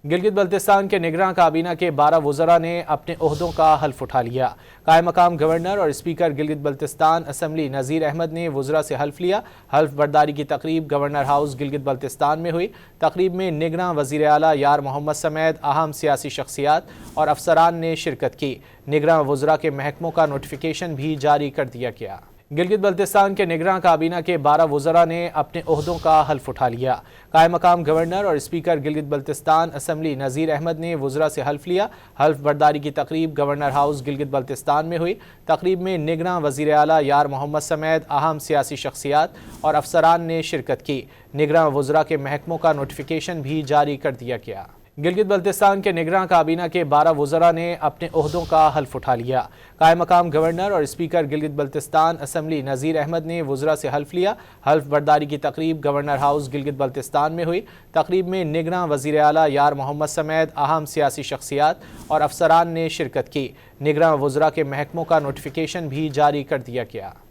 گلگت بلتستان کے نگراں کابینہ کے 12 وزراء نے اپنے عہدوں کا حلف اٹھا لیا۔ قائم مقام گورنر اور اسپیکر گلگت بلتستان اسمبلی نذیر احمد نے وزراء سے حلف لیا۔ حلف برداری کی تقریب گورنر ہاؤس گلگت بلتستان میں ہوئی۔ تقریب میں نگراں وزیر اعلیٰ یار محمد سمیت اہم سیاسی شخصیات اور افسران نے شرکت کی۔ نگراں وزراء کے محکموں کا نوٹیفیکیشن بھی جاری کر دیا گیا۔ گلگت بلتستان کے نگراں کابینہ کے 12 وزراء نے اپنے عہدوں کا حلف اٹھا لیا۔ قائم مقام گورنر اور اسپیکر گلگت بلتستان اسمبلی نذیر احمد نے وزراء سے حلف لیا۔ حلف برداری کی تقریب گورنر ہاؤس گلگت بلتستان میں ہوئی۔ تقریب میں نگراں وزیر اعلیٰ یار محمد سمیت اہم سیاسی شخصیات اور افسران نے شرکت کی۔ نگراں وزراء کے محکموں کا نوٹیفیکیشن بھی جاری کر دیا گیا۔ گلگت بلتستان کے نگراں کابینہ کے 12 وزراء نے اپنے عہدوں کا حلف اٹھا لیا۔ قائم مقام گورنر اور اسپیکر گلگت بلتستان اسمبلی نذیر احمد نے وزراء سے حلف لیا۔ حلف برداری کی تقریب گورنر ہاؤس گلگت بلتستان میں ہوئی۔ تقریب میں نگراں وزیر اعلیٰ یار محمد سمیت اہم سیاسی شخصیات اور افسران نے شرکت کی۔ نگراں وزراء کے محکموں کا نوٹیفیکیشن بھی جاری کر دیا گیا۔